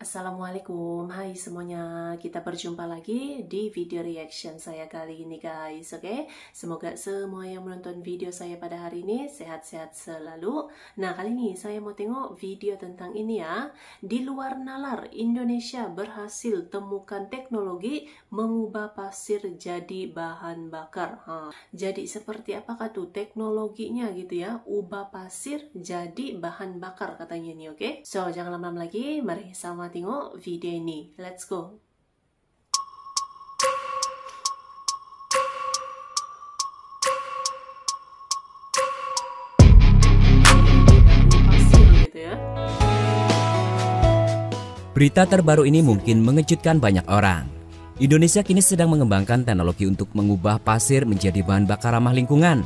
Assalamualaikum, hai semuanya, kita berjumpa lagi di video reaction saya kali ini guys, oke? Semoga semua yang menonton video saya pada hari ini sehat-sehat selalu. Nah, kali ini saya mau tengok video tentang ini ya. Di luar nalar, Indonesia berhasil temukan teknologi mengubah pasir jadi bahan bakar. Jadi seperti apakah tuh teknologinya gitu ya, ubah pasir jadi bahan bakar katanya nih, oke? So, jangan lama-lama lagi, mari sama tengok video ini. Let's go. Berita terbaru ini mungkin mengejutkan banyak orang. Indonesia kini sedang mengembangkan teknologi untuk mengubah pasir menjadi bahan bakar ramah lingkungan.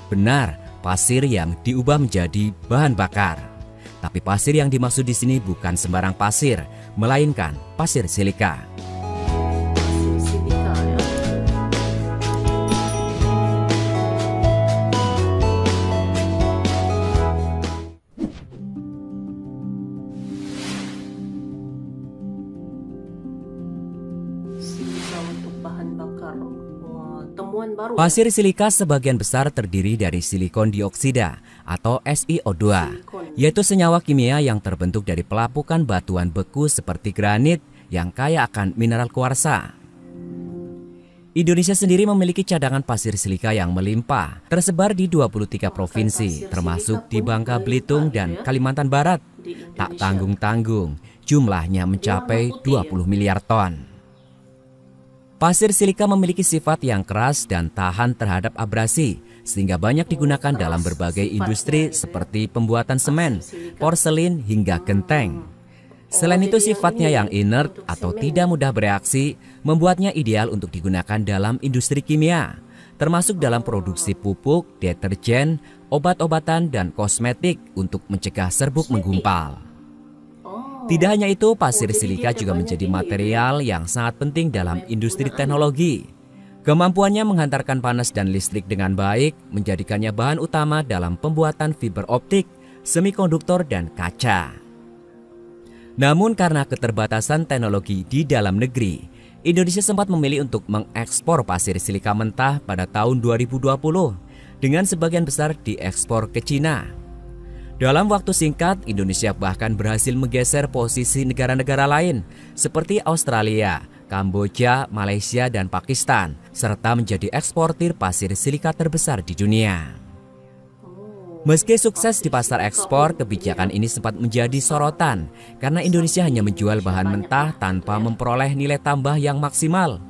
Benar, pasir yang diubah menjadi bahan bakar. Tapi pasir yang dimaksud di sini bukan sembarang pasir, melainkan pasir silika. Pasir silika sebagian besar terdiri dari silikon dioksida atau SiO2, yaitu senyawa kimia yang terbentuk dari pelapukan batuan beku seperti granit yang kaya akan mineral kuarsa. Indonesia sendiri memiliki cadangan pasir silika yang melimpah, tersebar di 23 provinsi, termasuk di Bangka Belitung dan Kalimantan Barat. Tak tanggung-tanggung, jumlahnya mencapai 20 miliar ton. Pasir silika memiliki sifat yang keras dan tahan terhadap abrasi, sehingga banyak digunakan dalam berbagai industri seperti pembuatan semen, porselin, hingga genteng. Selain itu, sifatnya yang inert atau tidak mudah bereaksi membuatnya ideal untuk digunakan dalam industri kimia, termasuk dalam produksi pupuk, deterjen, obat-obatan, dan kosmetik untuk mencegah serbuk menggumpal. Tidak hanya itu, pasir silika juga menjadi material yang sangat penting dalam industri teknologi. Kemampuannya menghantarkan panas dan listrik dengan baik menjadikannya bahan utama dalam pembuatan fiber optik, semikonduktor, dan kaca. Namun karena keterbatasan teknologi di dalam negeri, Indonesia sempat memilih untuk mengekspor pasir silika mentah pada tahun 2020 dengan sebagian besar diekspor ke Cina. Dalam waktu singkat, Indonesia bahkan berhasil menggeser posisi negara-negara lain seperti Australia, Kamboja, Malaysia, dan Pakistan, serta menjadi eksportir pasir silika terbesar di dunia. Meski sukses di pasar ekspor, kebijakan ini sempat menjadi sorotan karena Indonesia hanya menjual bahan mentah tanpa memperoleh nilai tambah yang maksimal.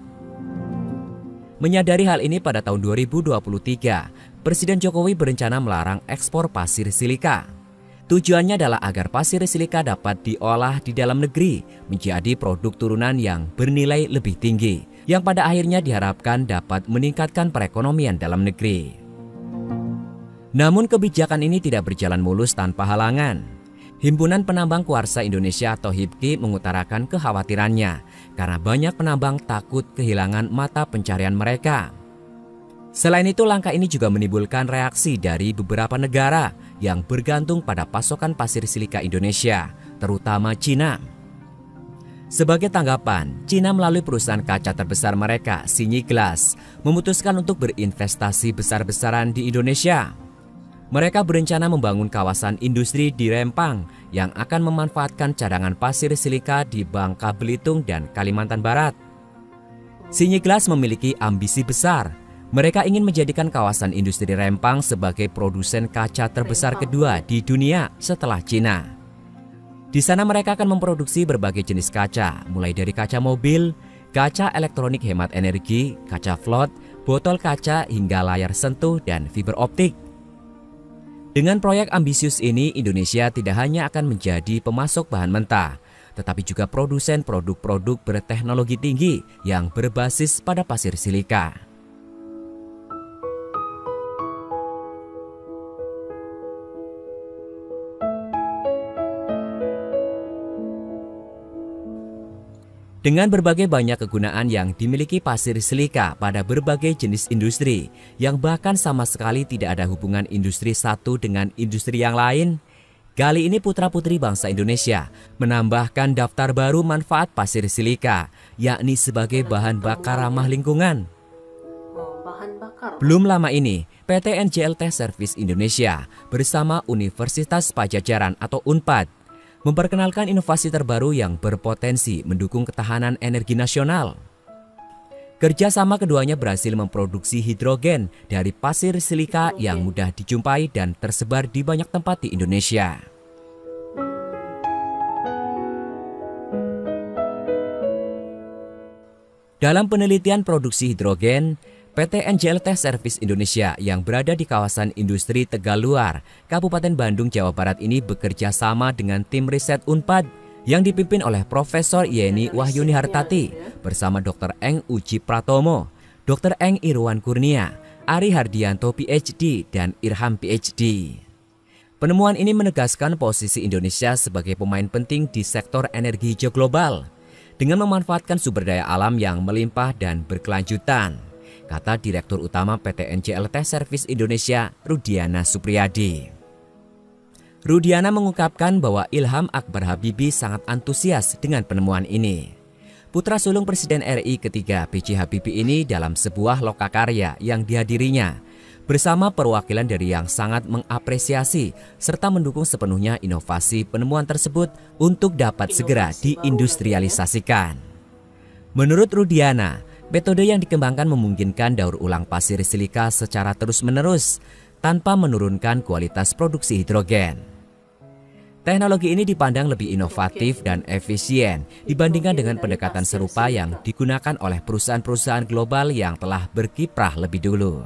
Menyadari hal ini, pada tahun 2023, Presiden Jokowi berencana melarang ekspor pasir silika. Tujuannya adalah agar pasir silika dapat diolah di dalam negeri menjadi produk turunan yang bernilai lebih tinggi, yang pada akhirnya diharapkan dapat meningkatkan perekonomian dalam negeri. Namun kebijakan ini tidak berjalan mulus tanpa halangan. Himpunan Penambang Kuarsa Indonesia atau HIPKI mengutarakan kekhawatirannya karena banyak penambang takut kehilangan mata pencarian mereka. Selain itu, langkah ini juga menimbulkan reaksi dari beberapa negara yang bergantung pada pasokan pasir silika Indonesia, terutama Cina. Sebagai tanggapan, Cina melalui perusahaan kaca terbesar mereka, Xinyi Glass, memutuskan untuk berinvestasi besar-besaran di Indonesia. Mereka berencana membangun kawasan industri di Rempang yang akan memanfaatkan cadangan pasir silika di Bangka Belitung dan Kalimantan Barat. Xinyi Glass memiliki ambisi besar. Mereka ingin menjadikan kawasan industri Rempang sebagai produsen kaca terbesar kedua di dunia setelah Cina. Di sana mereka akan memproduksi berbagai jenis kaca, mulai dari kaca mobil, kaca elektronik hemat energi, kaca float, botol kaca, hingga layar sentuh dan fiber optik. Dengan proyek ambisius ini, Indonesia tidak hanya akan menjadi pemasok bahan mentah, tetapi juga produsen produk-produk berteknologi tinggi yang berbasis pada pasir silika. Dengan berbagai banyak kegunaan yang dimiliki pasir silika pada berbagai jenis industri, yang bahkan sama sekali tidak ada hubungan industri satu dengan industri yang lain, Kali ini putra-putri bangsa Indonesia menambahkan daftar baru manfaat pasir silika, yakni sebagai bahan bakar ramah lingkungan. Belum lama ini, PT NJLT Service Indonesia bersama Universitas Padjadjaran atau UNPAD memperkenalkan inovasi terbaru yang berpotensi mendukung ketahanan energi nasional. Kerjasama keduanya berhasil memproduksi hidrogen dari pasir silika yang mudah dijumpai dan tersebar di banyak tempat di Indonesia. Dalam penelitian produksi hidrogen, PT NJLT Service Indonesia yang berada di kawasan industri Tegaluar, Kabupaten Bandung, Jawa Barat ini bekerja sama dengan tim riset UNPAD yang dipimpin oleh Profesor Yeni Wahyuni Hartati bersama Dr. Eng Uji Pratomo, Dr. Eng Irwan Kurnia, Ari Hardianto PhD, dan Irham PhD. Penemuan ini menegaskan posisi Indonesia sebagai pemain penting di sektor energi hijau global dengan memanfaatkan sumber daya alam yang melimpah dan berkelanjutan, kata Direktur Utama PT NJLT Service Indonesia, Rudiana Supriyadi. Rudiana mengungkapkan bahwa Ilham Akbar Habibie sangat antusias dengan penemuan ini. Putra sulung Presiden RI ketiga B.J. Habibie ini dalam sebuah lokakarya yang dihadirinya bersama perwakilan dari yang sangat mengapresiasi serta mendukung sepenuhnya inovasi penemuan tersebut untuk dapat segera diindustrialisasikan. Menurut Rudiana, metode yang dikembangkan memungkinkan daur ulang pasir silika secara terus-menerus tanpa menurunkan kualitas produksi hidrogen. Teknologi ini dipandang lebih inovatif dan efisien dibandingkan dengan pendekatan serupa yang digunakan oleh perusahaan-perusahaan global yang telah berkiprah lebih dulu.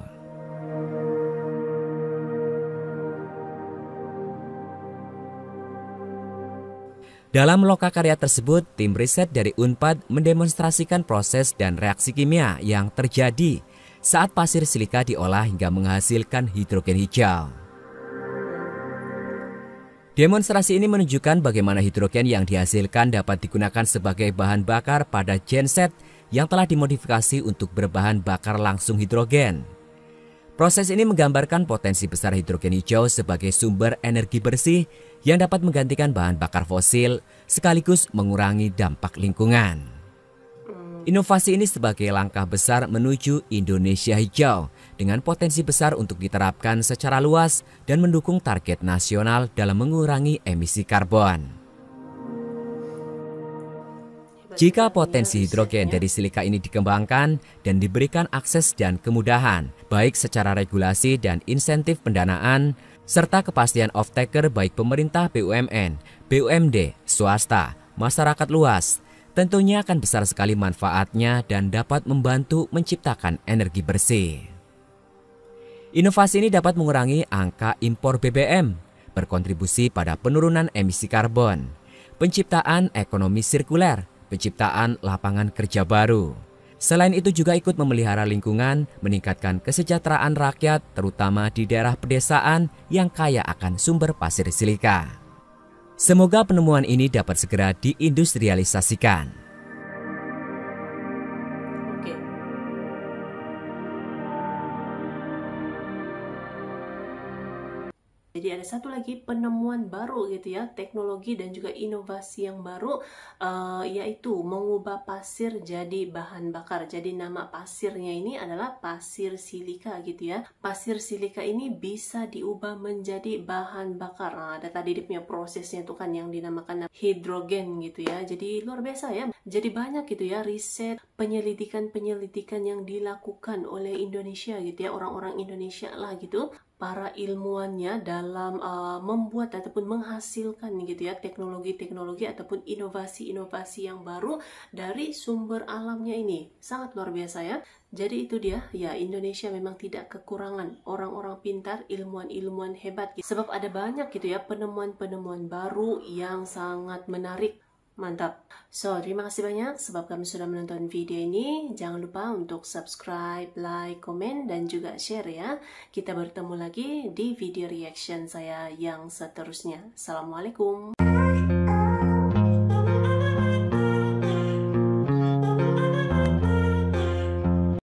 Dalam lokakarya tersebut, tim riset dari UNPAD mendemonstrasikan proses dan reaksi kimia yang terjadi saat pasir silika diolah hingga menghasilkan hidrogen hijau. Demonstrasi ini menunjukkan bagaimana hidrogen yang dihasilkan dapat digunakan sebagai bahan bakar pada genset yang telah dimodifikasi untuk berbahan bakar langsung hidrogen. Proses ini menggambarkan potensi besar hidrogen hijau sebagai sumber energi bersih yang dapat menggantikan bahan bakar fosil sekaligus mengurangi dampak lingkungan. Inovasi ini sebagai langkah besar menuju Indonesia hijau dengan potensi besar untuk diterapkan secara luas dan mendukung target nasional dalam mengurangi emisi karbon. Jika potensi hidrogen dari silika ini dikembangkan dan diberikan akses dan kemudahan, baik secara regulasi dan insentif pendanaan, serta kepastian off-taker baik pemerintah BUMN, BUMD, swasta, masyarakat luas, tentunya akan besar sekali manfaatnya dan dapat membantu menciptakan energi bersih. Inovasi ini dapat mengurangi angka impor BBM, berkontribusi pada penurunan emisi karbon, penciptaan ekonomi sirkuler, penciptaan lapangan kerja baru. Selain itu juga ikut memelihara lingkungan, meningkatkan kesejahteraan rakyat, terutama di daerah pedesaan yang kaya akan sumber pasir silika. Semoga penemuan ini dapat segera diindustrialisasikan. Jadi ada satu lagi penemuan baru gitu ya, teknologi dan juga inovasi yang baru, yaitu mengubah pasir jadi bahan bakar. Jadi nama pasirnya ini adalah pasir silika gitu ya. Pasir silika ini bisa diubah menjadi bahan bakar. Nah, ada tadi dia punya prosesnya itu kan yang dinamakan hidrogen gitu ya. Jadi luar biasa ya. Jadi banyak gitu ya riset, penyelidikan yang dilakukan oleh Indonesia gitu ya, orang-orang Indonesia lah gitu, para ilmuwannya dalam membuat ataupun menghasilkan gitu ya teknologi-teknologi ataupun inovasi-inovasi yang baru dari sumber alamnya ini. Sangat luar biasa ya. Jadi itu dia ya, Indonesia memang tidak kekurangan orang-orang pintar, ilmuwan-ilmuwan hebat gitu. Sebab ada banyak gitu ya penemuan-penemuan baru yang sangat menarik. Mantap. So, terima kasih banyak sebab kamu sudah menonton video ini. Jangan lupa untuk subscribe, like, komen, dan juga share ya. Kita bertemu lagi di video reaction saya yang seterusnya. Assalamualaikum.